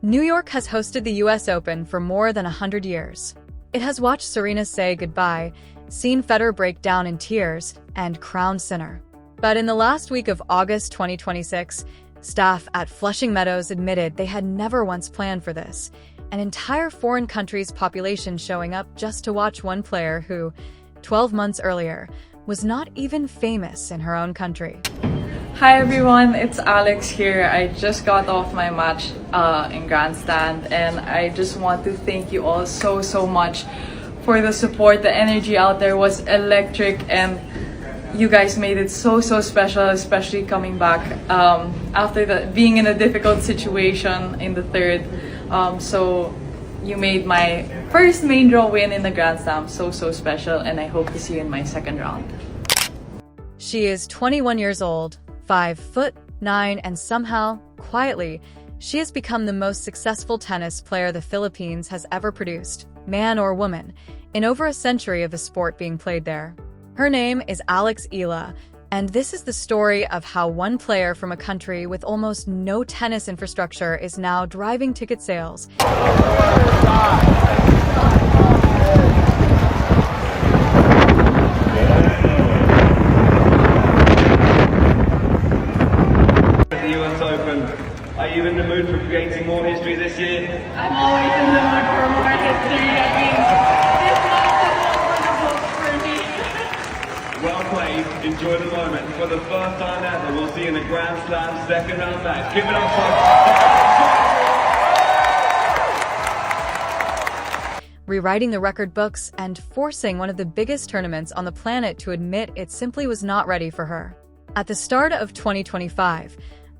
New York has hosted the US Open for more than 100 years. It has watched Serena say goodbye, seen Federer break down in tears, and crowned Sinner. But in the last week of August 2026, staff at Flushing Meadows admitted they had never once planned for this, an entire foreign country's population showing up just to watch one player who, 12 months earlier, was not even famous in her own country. Hi everyone, it's Alex here. I just got off my match in Grandstand, and I just want to thank you all so much for the support. The energy out there was electric, and you guys made it so special, especially coming back after being in a difficult situation in the third. So you made my first main draw win in the Grand Slam so special, and I hope to see you in my second round. She is 21 years old, 5'9", and somehow, quietly, she has become the most successful tennis player the Philippines has ever produced, man or woman, in over a century of the sport being played there. Her name is Alex Eala, and this is the story of how one player from a country with almost no tennis infrastructure is now driving ticket sales. The US Open. Are you in the mood for creating more history this year? I'm always in the mood for more history. That means this was a for me. Well played. Enjoy the moment. For the first time ever, we'll see you in a Grand Slam second round match. Give it up, folks. Rewriting the record books and forcing one of the biggest tournaments on the planet to admit it simply was not ready for her. At the start of 2025,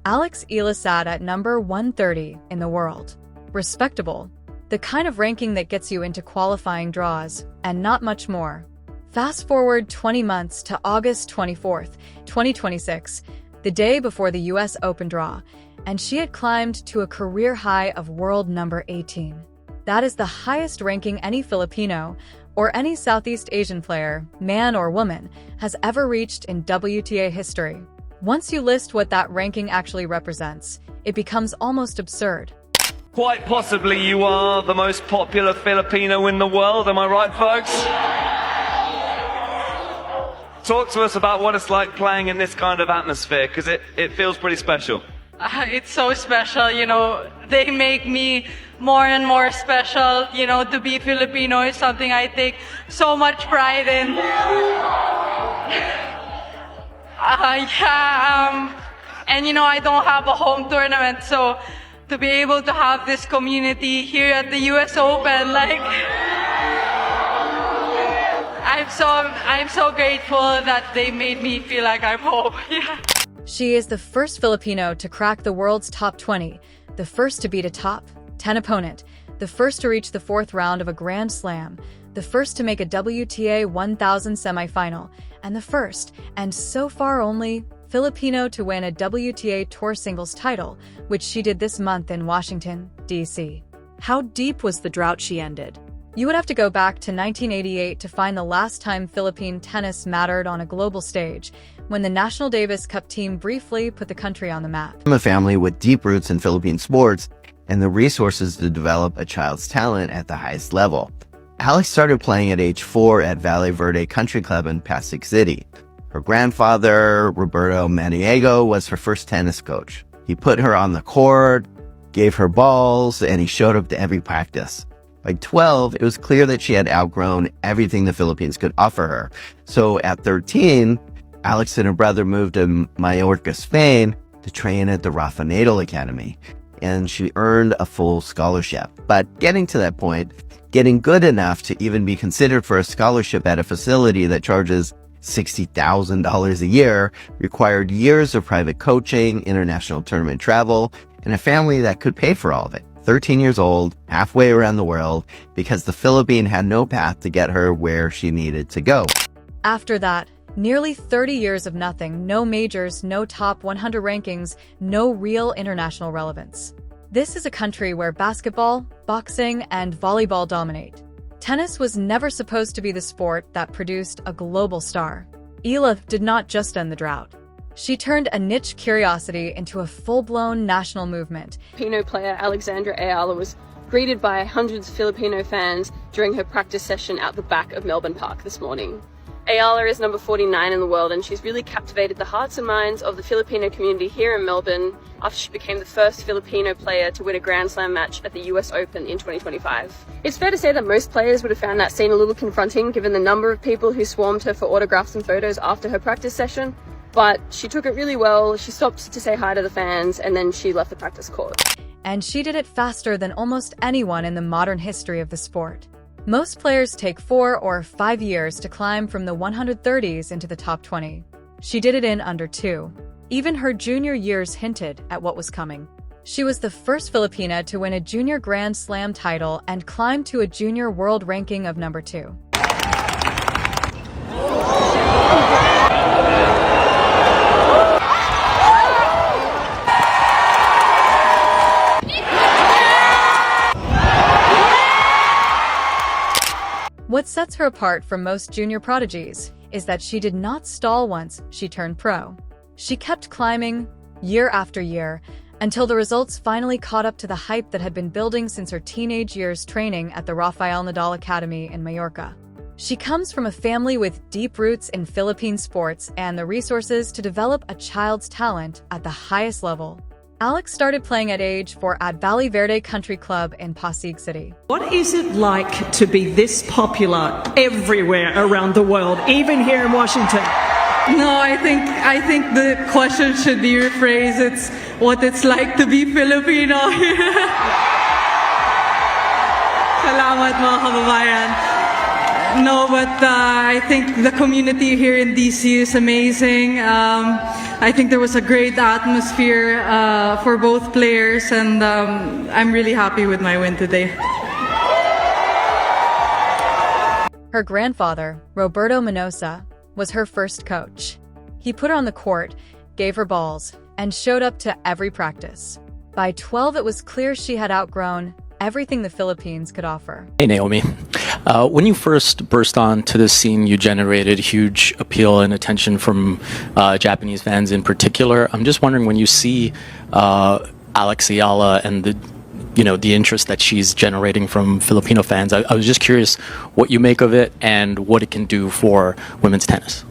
Alex Eala sat at number 130 in the world. Respectable. The kind of ranking that gets you into qualifying draws, and not much more. Fast forward 20 months to August 24th, 2026, the day before the US Open draw, and she had climbed to a career high of world number 18. That is the highest ranking any Filipino or any Southeast Asian player, man or woman, has ever reached in WTA history. Once you list what that ranking actually represents, it becomes almost absurd. Quite possibly you are the most popular Filipino in the world, am I right, folks? Talk to us about what it's like playing in this kind of atmosphere, because it feels pretty special. It's so special, you know, they make me more and more special. You know, to be Filipino is something I take so much pride in. And you know, I don't have a home tournament, so to be able to have this community here at the US Open, like, I'm so grateful that they made me feel like I'm home. Yeah. She is the first Filipino to crack the world's top 20, the first to beat a top 10 opponent, the first to reach the fourth round of a Grand Slam, the first to make a WTA 1000 semifinal, and the first, and so far only, Filipino to win a WTA Tour singles title, which she did this month in Washington, D.C. How deep was the drought she ended? You would have to go back to 1988 to find the last time Philippine tennis mattered on a global stage, when the National Davis Cup team briefly put the country on the map. I'm a family with deep roots in Philippine sports and the resources to develop a child's talent at the highest level. Alex started playing at age 4 at Valle Verde Country Club in Pasig City. Her grandfather, Roberto Maniego, was her first tennis coach. He put her on the court, gave her balls, and he showed up to every practice. By 12, it was clear that she had outgrown everything the Philippines could offer her. So at 13, Alex and her brother moved to Mallorca, Spain, to train at the Rafa Nadal Academy, and she earned a full scholarship. But getting to that point, getting good enough to even be considered for a scholarship at a facility that charges $60,000 a year required years of private coaching, international tournament travel, and a family that could pay for all of it. 13 years old, halfway around the world, because the Philippines had no path to get her where she needed to go. After that, nearly 30 years of nothing, no majors, no top 100 rankings, no real international relevance. This is a country where basketball, boxing, and volleyball dominate. Tennis was never supposed to be the sport that produced a global star. Eala did not just end the drought. She turned a niche curiosity into a full-blown national movement. Filipino player Alexandra Eala was greeted by hundreds of Filipino fans during her practice session out the back of Melbourne Park this morning. Eala is number 49 in the world, and she's really captivated the hearts and minds of the Filipino community here in Melbourne after she became the first Filipino player to win a Grand Slam match at the US Open in 2025. It's fair to say that most players would have found that scene a little confronting given the number of people who swarmed her for autographs and photos after her practice session, but she took it really well. She stopped to say hi to the fans, and then she left the practice court. And she did it faster than almost anyone in the modern history of the sport. Most players take 4 or 5 years to climb from the 130s into the top 20. She did it in under 2. Even her junior years hinted at what was coming. She was the first Filipina to win a junior Grand Slam title and climb to a junior world ranking of number 2. What sets her apart from most junior prodigies is that she did not stall once she turned pro. She kept climbing, year after year, until the results finally caught up to the hype that had been building since her teenage years training at the Rafael Nadal Academy in Mallorca. She comes from a family with deep roots in Philippine sports and the resources to develop a child's talent at the highest level. Alex started playing at age 4 at Valley Verde Country Club in Pasig City. What is it like to be this popular everywhere around the world, even here in Washington? No, I think the question should be rephrased. It's what it's like to be Filipino. Salamat mga kababayan. No, but I think the community here in DC is amazing. I think there was a great atmosphere for both players, and I'm really happy with my win today. Her grandfather, Roberto Minosa, was her first coach. He put her on the court, gave her balls, and showed up to every practice. By 12, it was clear she had outgrown everything the Philippines could offer. Hey Naomi, when you first burst onto the scene, you generated huge appeal and attention from Japanese fans in particular. I'm just wondering, when you see Alex Eala and the interest that she's generating from Filipino fans, I was just curious what you make of it and what it can do for women's tennis.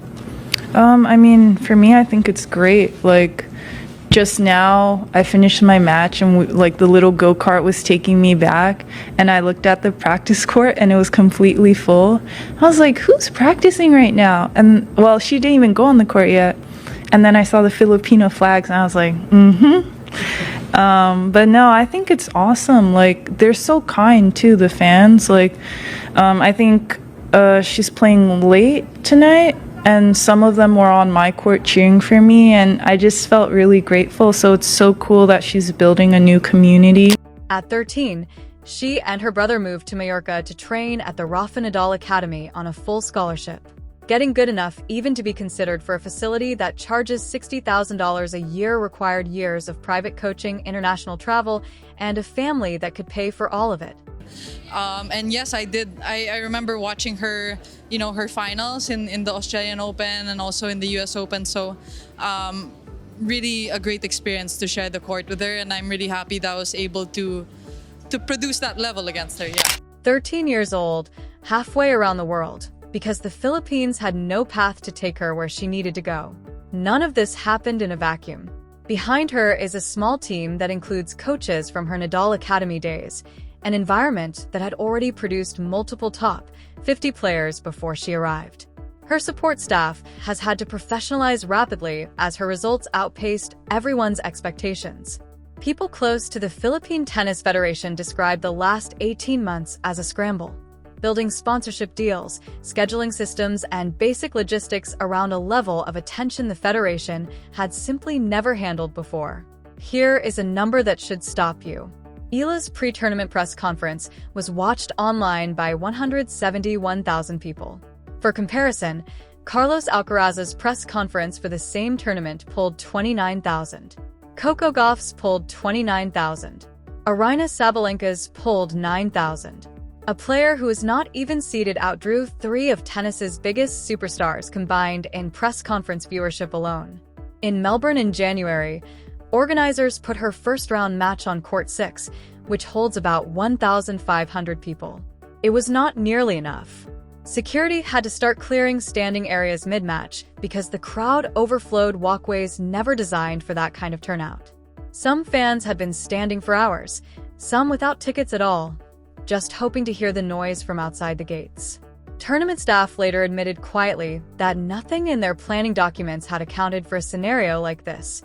For me, I think it's great. Just now, I finished my match and the little go-kart was taking me back, and I looked at the practice court and it was completely full. I was like, who's practicing right now? And she didn't even go on the court yet. And then I saw the Filipino flags and I was like, but no, I think it's awesome. They're so kind too, the fans. I think she's playing late tonight, and some of them were on my court cheering for me, and I just felt really grateful. So it's so cool that she's building a new community. At 13, she and her brother moved to Mallorca to train at the Rafa Nadal Academy on a full scholarship, getting good enough even to be considered for a facility that charges $60,000 a year required years of private coaching, international travel, and a family that could pay for all of it. And yes, I did. I remember watching her, her finals in the Australian Open and also in the US Open. So really a great experience to share the court with her. And I'm really happy that I was able to produce that level against her. Yeah. 13 years old, halfway around the world, because the Philippines had no path to take her where she needed to go. None of this happened in a vacuum. Behind her is a small team that includes coaches from her Nadal Academy days, an environment that had already produced multiple top 50 players before she arrived. Her support staff has had to professionalize rapidly as her results outpaced everyone's expectations. People close to the Philippine Tennis Federation described the last 18 months as a scramble, building sponsorship deals, scheduling systems, and basic logistics around a level of attention the federation had simply never handled before. Here is a number that should stop you. Eala's pre-tournament press conference was watched online by 171,000 people. For comparison, Carlos Alcaraz's press conference for the same tournament pulled 29,000. Coco Gauff's pulled 29,000. Aryna Sabalenka's pulled 9,000. A player who is not even seeded outdrew 3 of tennis's biggest superstars combined in press conference viewership alone. In Melbourne in January, organizers put her first-round match on Court 6, which holds about 1,500 people. It was not nearly enough. Security had to start clearing standing areas mid-match because the crowd overflowed walkways never designed for that kind of turnout. Some fans had been standing for hours, some without tickets at all, just hoping to hear the noise from outside the gates. Tournament staff later admitted quietly that nothing in their planning documents had accounted for a scenario like this,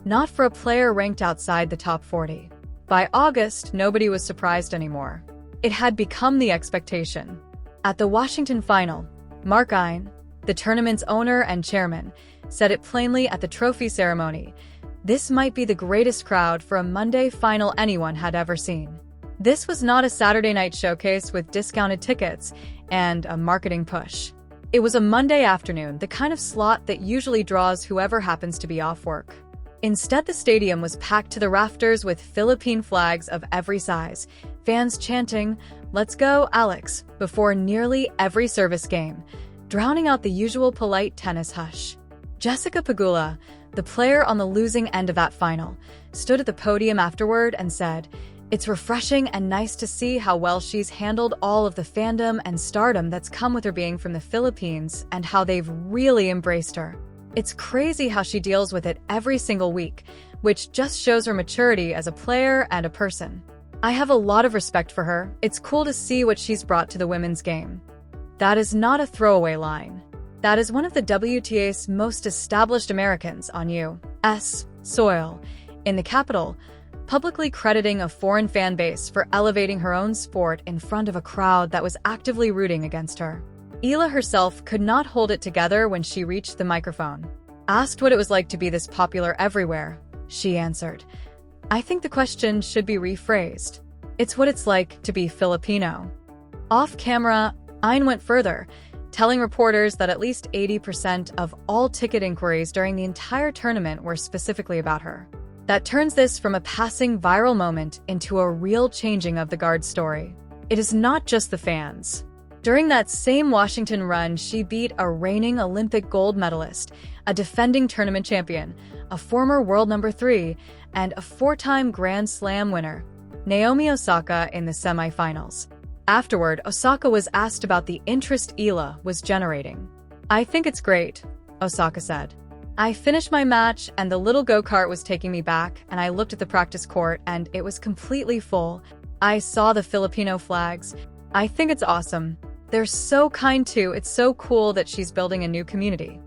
not for a player ranked outside the top 40. By August, nobody was surprised anymore. It had become the expectation. At the Washington final, Mark Ine, the tournament's owner and chairman, said it plainly at the trophy ceremony: "This might be the greatest crowd for a Monday final anyone had ever seen." This was not a Saturday night showcase with discounted tickets and a marketing push. It was a Monday afternoon, the kind of slot that usually draws whoever happens to be off work. Instead, the stadium was packed to the rafters with Philippine flags of every size, fans chanting, "Let's go, Alex," before nearly every service game, drowning out the usual polite tennis hush. Jessica Pegula, the player on the losing end of that final, stood at the podium afterward and said, "It's refreshing and nice to see how well she's handled all of the fandom and stardom that's come with her being from the Philippines and how they've really embraced her. It's crazy how she deals with it every single week, which just shows her maturity as a player and a person. I have a lot of respect for her. It's cool to see what she's brought to the women's game." That is not a throwaway line. That is one of the WTA's most established Americans on U.S. soil, in the capital, publicly crediting a foreign fan base for elevating her own sport in front of a crowd that was actively rooting against her. Eala herself could not hold it together when she reached the microphone. Asked what it was like to be this popular everywhere, she answered, "I think the question should be rephrased. It's what it's like to be Filipino." Off camera, Ine went further, telling reporters that at least 80% of all ticket inquiries during the entire tournament were specifically about her. That turns this from a passing viral moment into a real changing of the guard story. It is not just the fans. During that same Washington run, she beat a reigning Olympic gold medalist, a defending tournament champion, a former world number 3, and a 4-time Grand Slam winner, Naomi Osaka, in the semifinals. Afterward, Osaka was asked about the interest Eala was generating. "I think it's great," Osaka said. "I finished my match and the little go-kart was taking me back, and I looked at the practice court and it was completely full. I saw the Filipino flags. I think it's awesome. They're so kind too. It's so cool that she's building a new community."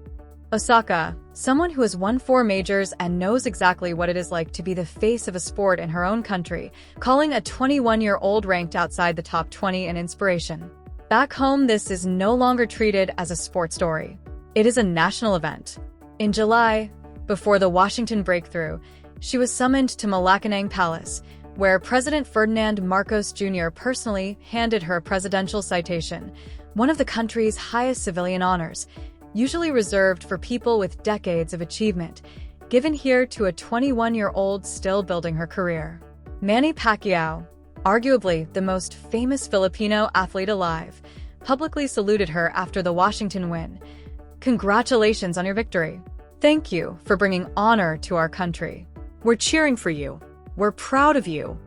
Osaka, someone who has won 4 majors and knows exactly what it is like to be the face of a sport in her own country, calling a 21-year-old ranked outside the top 20 an inspiration. Back home, this is no longer treated as a sports story. It is a national event. In July, before the Washington breakthrough, she was summoned to Malacanang Palace, where President Ferdinand Marcos Jr. personally handed her a presidential citation, one of the country's highest civilian honors, usually reserved for people with decades of achievement, given here to a 21-year-old still building her career. Manny Pacquiao, arguably the most famous Filipino athlete alive, publicly saluted her after the Washington win. "Congratulations on your victory. Thank you for bringing honor to our country. We're cheering for you. We're proud of you."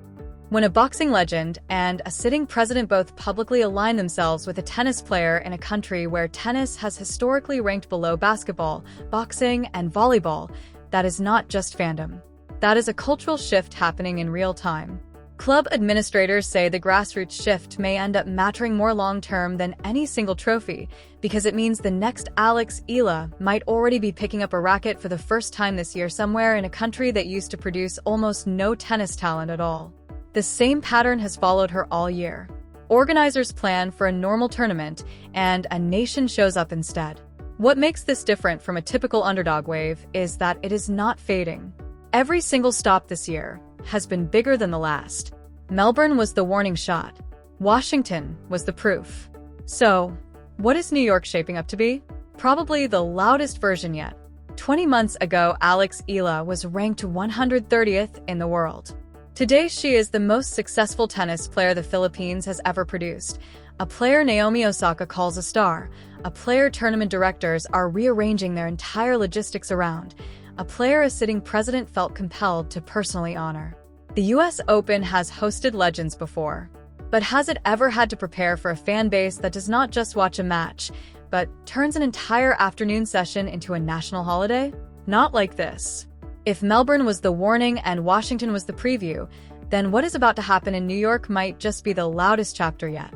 When a boxing legend and a sitting president both publicly align themselves with a tennis player in a country where tennis has historically ranked below basketball, boxing, and volleyball, that is not just fandom. That is a cultural shift happening in real time. Club administrators say the grassroots shift may end up mattering more long-term than any single trophy, because it means the next Alex Eala might already be picking up a racket for the first time this year somewhere in a country that used to produce almost no tennis talent at all. The same pattern has followed her all year. Organizers plan for a normal tournament, and a nation shows up instead. What makes this different from a typical underdog wave is that it is not fading. Every single stop this year has been bigger than the last. Melbourne was the warning shot. Washington was the proof. So, what is New York shaping up to be? Probably the loudest version yet. 20 months ago, Alex Eala was ranked 130th in the world. Today, she is the most successful tennis player the Philippines has ever produced, a player Naomi Osaka calls a star, a player tournament directors are rearranging their entire logistics around, a player a sitting president felt compelled to personally honor. The US Open has hosted legends before, but has it ever had to prepare for a fan base that does not just watch a match, but turns an entire afternoon session into a national holiday? Not like this. If Melbourne was the warning and Washington was the preview, then what is about to happen in New York might just be the loudest chapter yet.